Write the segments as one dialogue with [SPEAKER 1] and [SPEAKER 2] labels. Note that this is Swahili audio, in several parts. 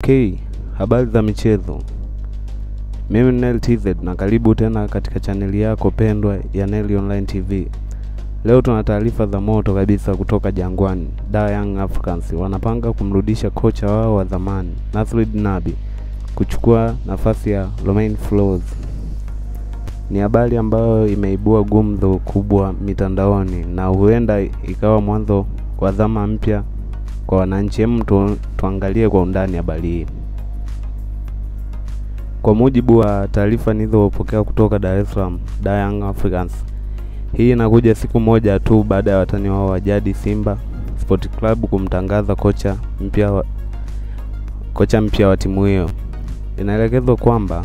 [SPEAKER 1] Okay, habari za michezo. Mimi ni Nel TZ na karibu tena katika chaneli yako pendwa ya Nel Online TV. Leo tuna taarifa za moto kabisa kutoka Jangwani. Young Africans wanapanga kumrudisha kocha wao wa zamani Nasreddine Nabi kuchukua nafasi ya Romain Folz. Ni habari ambayo imeibua gumzo kubwa mitandaoni na huenda ikawa mwanzo wa zama mpya kwa wananchi. Tuangalie kwa undani habari hii. Kwa mujibu wa taarifa nilizopokea kutoka Dar es Salaam, Young Africans, hii inakuja siku moja tu baada ya watani wao wa jadi Simba Sport Club kumtangaza kocha mpya wa timu hiyo. Inaelekezwa kwamba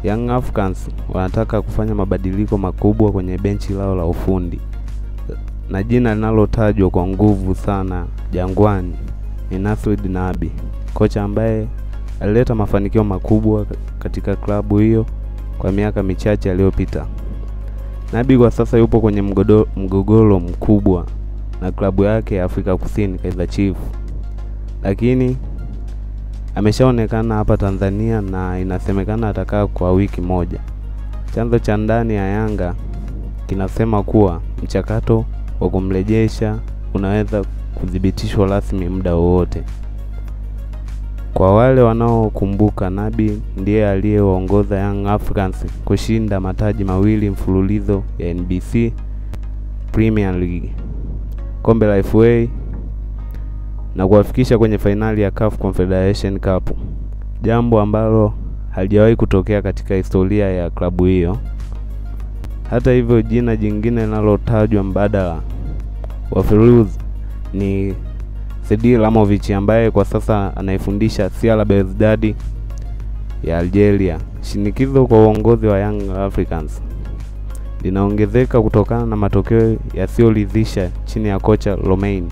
[SPEAKER 1] Young Africans wanataka kufanya mabadiliko makubwa kwenye benchi lao la ufundi, na jina linalotajwa kwa nguvu sana Jangwani ni Nasreddine Nabi, kocha ambaye alileta mafanikio makubwa katika klabu hiyo kwa miaka michache iliyopita. Nabi kwa sasa yupo kwenye mgogoro mkubwa na klabu yake ya Afrika Kusini Kaizer Chiefs, lakini ameshaonekana hapa Tanzania na inasemekana atakaa kwa wiki moja. Chanzo cha ndani ya Yanga kinasema kuwa mchakato wa kumrejesha unaweza kuthibitishwa rasmi muda wowote. Kwa wale wanaokumbuka, Nabi ndiye aliyewaongoza Young Africans kushinda mataji mawili mfululizo ya NBC Premier League, kombe la FA na kuwafikisha kwenye fainali ya CAF Confederation Cup, jambo ambalo halijawahi kutokea katika historia ya klabu hiyo. Hata hivyo, jina jingine linalotajwa mbadala wa Folz ni Sedi Lamovic, ambaye kwa sasa anaifundisha CR Belouizdad ya Algeria. Shinikizo kwa uongozi wa Young Africans linaongezeka kutokana na matokeo yasiyoridhisha chini ya kocha Romain.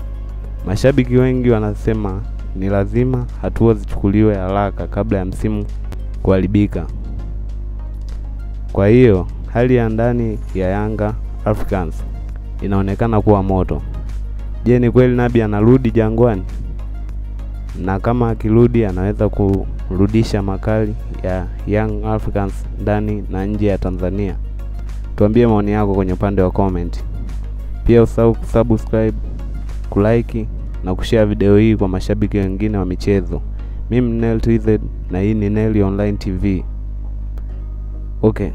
[SPEAKER 1] Mashabiki wengi wanasema ni lazima hatua zichukuliwe haraka kabla ya msimu kuharibika. Kwa hiyo hali ya ndani ya Young Africans inaonekana kuwa moto. Je, ni kweli Nabi anarudi Jangwani? Na kama akirudi, anaweza kurudisha makali ya Young Africans ndani na nje ya Tanzania? Tuambie maoni yako kwenye upande wa comment. Pia usahau kusubscribe, kulike na kushare video hii kwa mashabiki wengine wa michezo. Mimi ni Nel TZ na hii ni Nel Online TV. Okay.